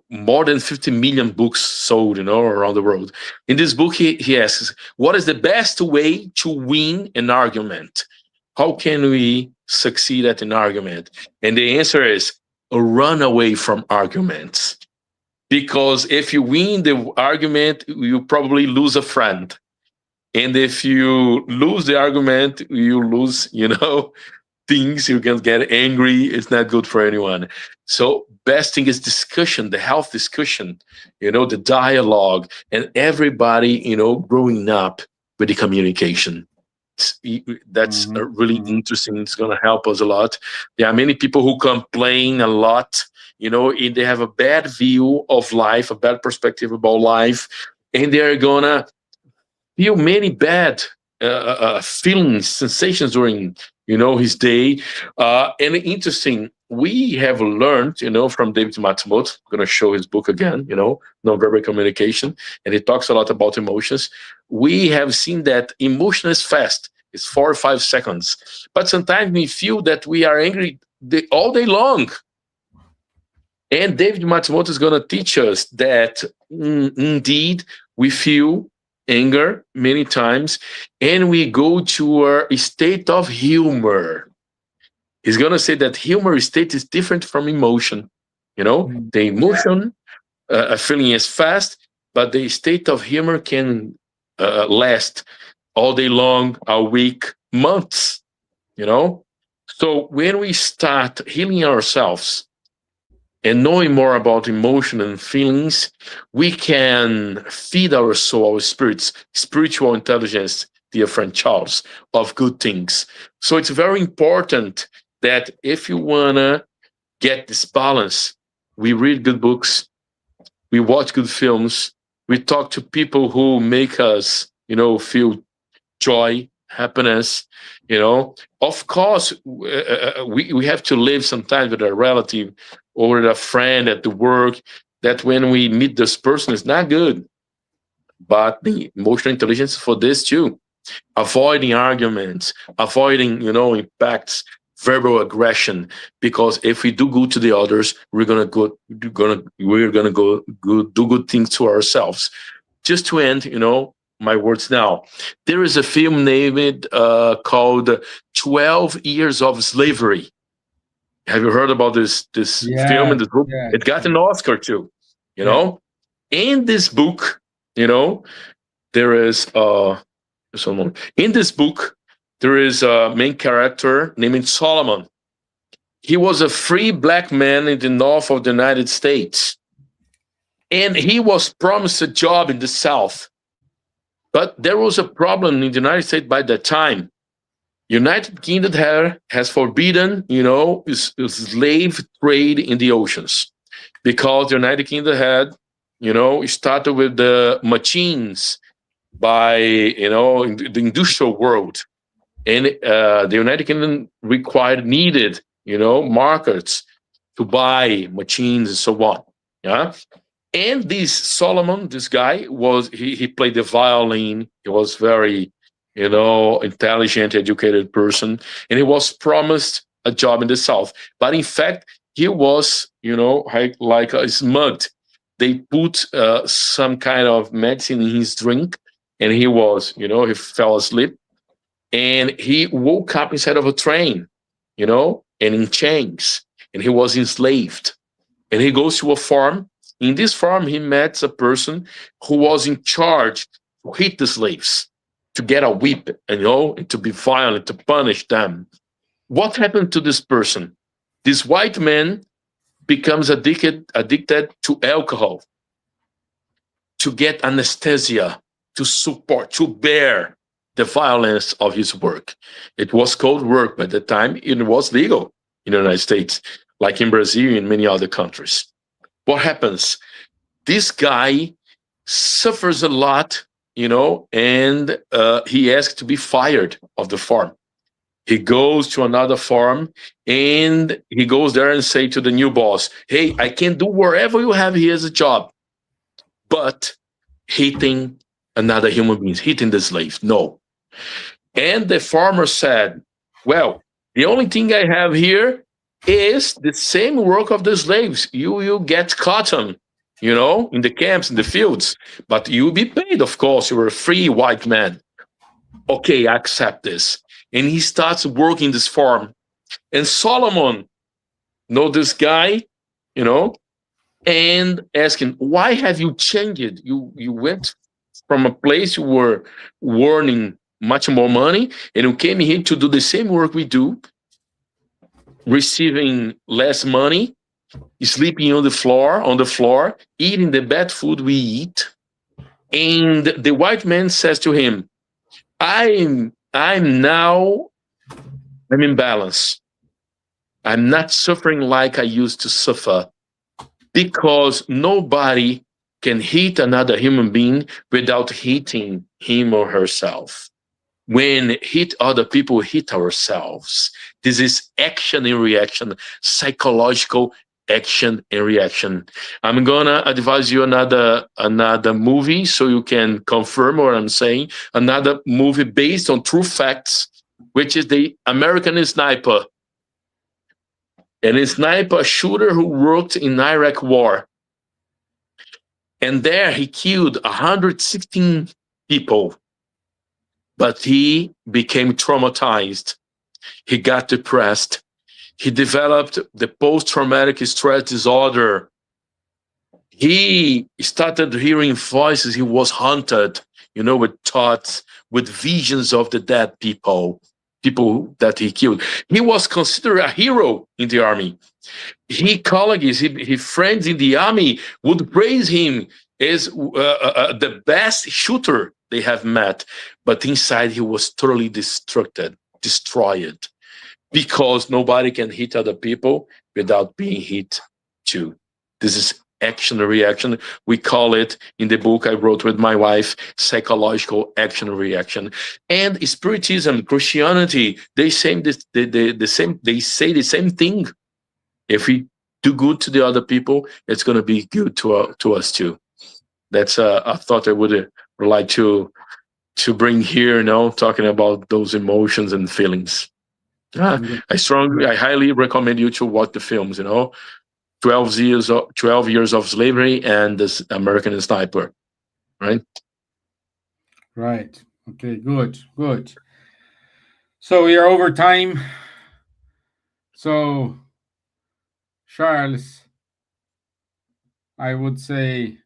more than 50 million books sold, around the world. In this book, he asks, "What is the best way to win an argument? How can we succeed at an argument?" And the answer is run away from arguments. Because if you win the argument, you probably lose a friend. And if you lose the argument, you lose, things. You can get angry. It's not good for anyone. So best thing is discussion, the health discussion, the dialogue, and everybody, growing up with the communication. That's really interesting. It's going to help us a lot. There are many people who complain a lot, and they have a bad view of life, a bad perspective about life, and they're going to feel many bad feelings, sensations during, his day. And interesting, we have learned, from David Matsumoto, I'm going to show his book again, Nonverbal Communication, and he talks a lot about emotions. We have seen that emotion is fast. It's 4 or 5 seconds. But sometimes we feel that we are angry all day long. And David Matsumoto is going to teach us that indeed we feel anger many times, and we go to a state of humor. He's going to say that humor state is different from emotion. The emotion, a feeling is fast, but the state of humor can last all day long, a week, months. So when we start healing ourselves and knowing more about emotion and feelings, we can feed our soul, our spirits, spiritual intelligence, dear friend Charles, of good things. So it's very important that if you want to get this balance, we read good books, we watch good films, we talk to people who make us, feel joy, happiness. Of course, we have to live sometimes with a relative or a friend at the work, that when we meet this person is not good. But the emotional intelligence for this too, avoiding arguments, avoiding, impacts, verbal aggression, because if we do good to the others, we're gonna go do good things to ourselves. Just to end, my words now, there is a film named called 12 Years of Slavery. Have you heard about this film in this book? Yeah, it got an Oscar too. In this book, there is in this book there is a main character named Solomon. He was a free black man in the north of the United States, and he was promised a job in the South. But there was a problem in the United States by that time. United Kingdom has forbidden, slave trade in the oceans, because the United Kingdom had, started with the machines by, in the industrial world, and the United Kingdom needed, markets to buy machines and so on. Yeah. And this Solomon, this guy he played the violin. He was very, intelligent, educated person, and he was promised a job in the South. But in fact, he was, like smugged. They put some kind of medicine in his drink, and he was, he fell asleep, and he woke up inside of a train, and in chains, and he was enslaved. And he goes to a farm. In this farm, he met a person who was in charge to hit the slaves, to get a whip, and to be violent, to punish them. What happened to this person? This white man becomes addicted to alcohol, to get anesthesia, to support, to bear the violence of his work. It was called work by the time. It was legal in the United States, like in Brazil and many other countries. What happens? This guy suffers a lot, and he asks to be fired of the farm. He goes to another farm, and he goes there and say to the new boss, "Hey, I can do wherever you have here as a job, but hitting another human being, hitting the slave, no." And the farmer said, "Well, the only thing I have here is the same work of the slaves. You get cotton, in the camps, in the fields, but you'll be paid, of course. You're a free white man. Okay, I accept this." And he starts working this farm. And Solomon know this guy, and asking, "Why have you changed? You went from a place you were earning much more money, and you came here to do the same work we do, receiving less money, sleeping on the floor, eating the bad food we eat." And the white man says to him, I'm I'm in balance. I'm not suffering like I used to suffer because nobody can hit another human being without hitting him or herself. When hit other people, hit ourselves. This is action and reaction, psychological action and reaction. I'm gonna advise you another movie so you can confirm what I'm saying. Another movie based on true facts, which is the American Sniper. And a sniper shooter who worked in Iraq War. And there he killed 116 people, but he became traumatized. He got depressed. He developed the post-traumatic stress disorder. He started hearing voices. He was haunted, with thoughts, with visions of the dead people that he killed. He was considered a hero in the army. His colleagues, his friends in the army would praise him as the best shooter they have met. But inside, he was totally destroyed, because nobody can hit other people without being hit too. This is action and reaction. We call it in the book I wrote with my wife, psychological action and reaction. And Spiritism, Christianity, they say they say the same thing. If we do good to the other people, it's going to be good to us too. That's a thought I would like to bring here. Talking about those emotions and feelings. I highly recommend you to watch the films. 12 years of slavery and this American Sniper, right? Right. Okay. Good. Good. So we are over time. So, Charles, I would say,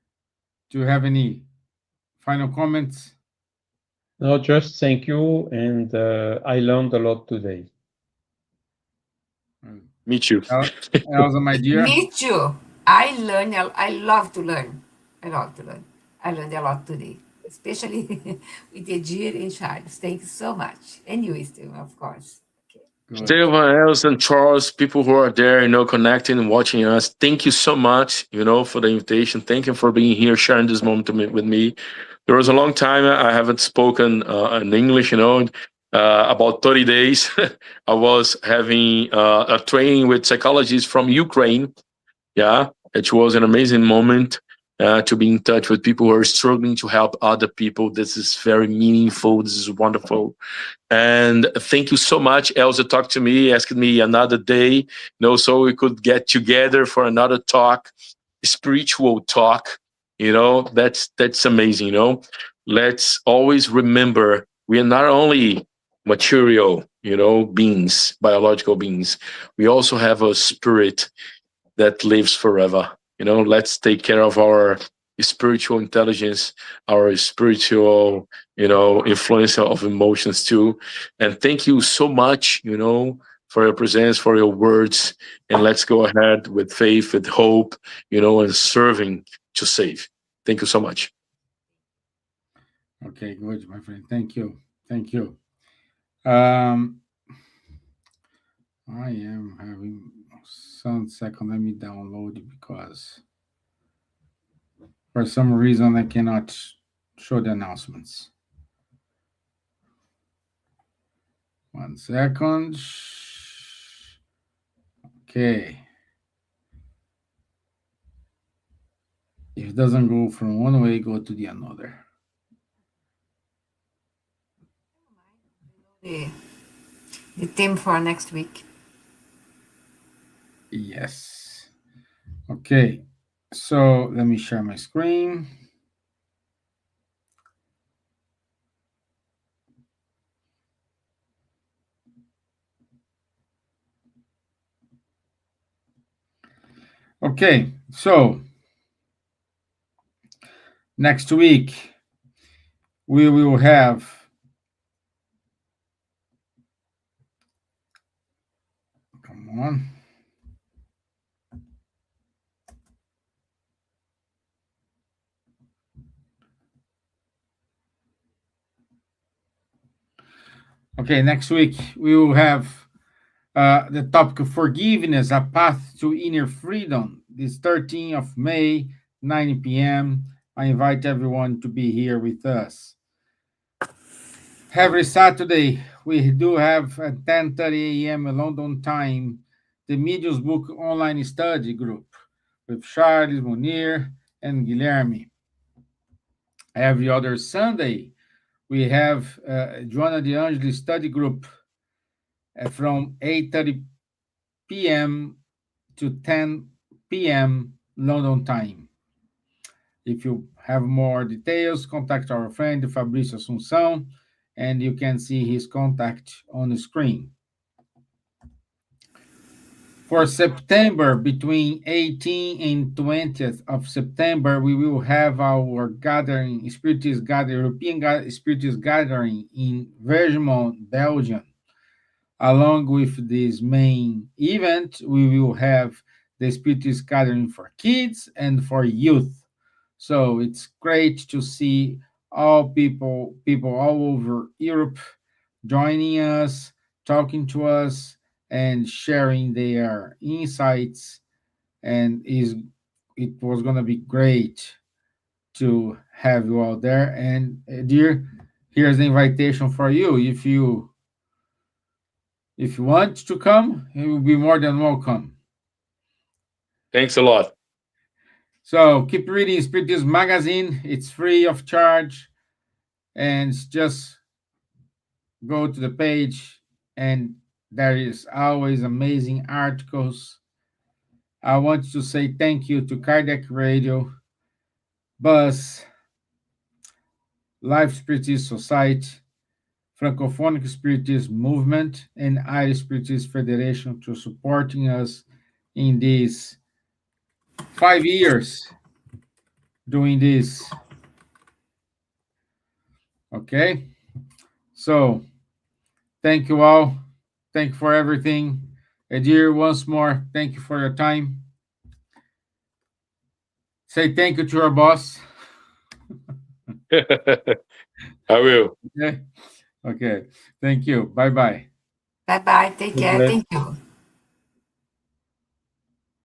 do you have any final comments? No, just thank you, and I learned a lot today. Me too. Elsa, my dear. Me too. I love to learn. I love to learn. I learned a lot today, especially with Edir and Charles. Thank you so much. And you, Steven, of course. Okay. Good. Stevan, Elsa, and Charles, people who are there, connecting and watching us. Thank you so much, for the invitation. Thank you for being here, sharing this moment with me. There was a long time I haven't spoken in English, about 30 days. I was having a training with psychologists from Ukraine. Yeah, it was an amazing moment to be in touch with people who are struggling to help other people. This is very meaningful. This is wonderful. And thank you so much. Elsa talked to me, asked me another day, so we could get together for another talk, spiritual talk. That's amazing. Let's always remember we are not only material, beings, biological beings. We also have a spirit that lives forever. Let's take care of our spiritual intelligence, our spiritual, influence of emotions too. And thank you so much, for your presence, for your words. And let's go ahead with faith, with hope, and serving to save. Thank you so much. Okay, good, my friend. Thank you. Thank you. I am having some second. Let me download it because for some reason I cannot show the announcements. 1 second. Okay. If it doesn't go from one way, go to the another. The, the theme for next week. Yes. Okay. So let me share my screen. Okay. So next week we will have come on. Okay, next week we will have the topic of forgiveness, a path to inner freedom. This 13th of May, 9 p.m. I invite everyone to be here with us. Every Saturday, we do have at 10:30 a.m. London time, the Medium's Book online study group with Charles, Munir, and Guilherme. Every other Sunday, we have Joana de Angelis study group from 8:30 p.m. to 10 p.m. London time. If you have more details, contact our friend Fabrício Assunção, and you can see his contact on the screen. For September, between 18th and 20th of September, we will have our gathering, Spiritist gathering, European Spiritist gathering in Vergemont, Belgium. Along with this main event, we will have the Spiritist gathering for kids and for youth. So it's great to see all people all over Europe joining us, talking to us, and sharing their insights. And it was going to be great to have you all there. And dear, here's the invitation for you. If you want to come, you will be more than welcome. Thanks a lot. So keep reading Spiritist Magazine. It's free of charge. And just go to the page, and there is always amazing articles. I want to say thank you to Cardiac Radio, Buzz, Life Spiritist Society, Francophonic Spiritist Movement, and Irish Spiritist Federation for supporting us in these 5 years doing this. Okay? So, thank you all. Thank you for everything. Edir, once more, thank you for your time. Say thank you to our boss. I will. Okay. Okay. Thank you. Bye-bye. Bye-bye. Take care. Thank you.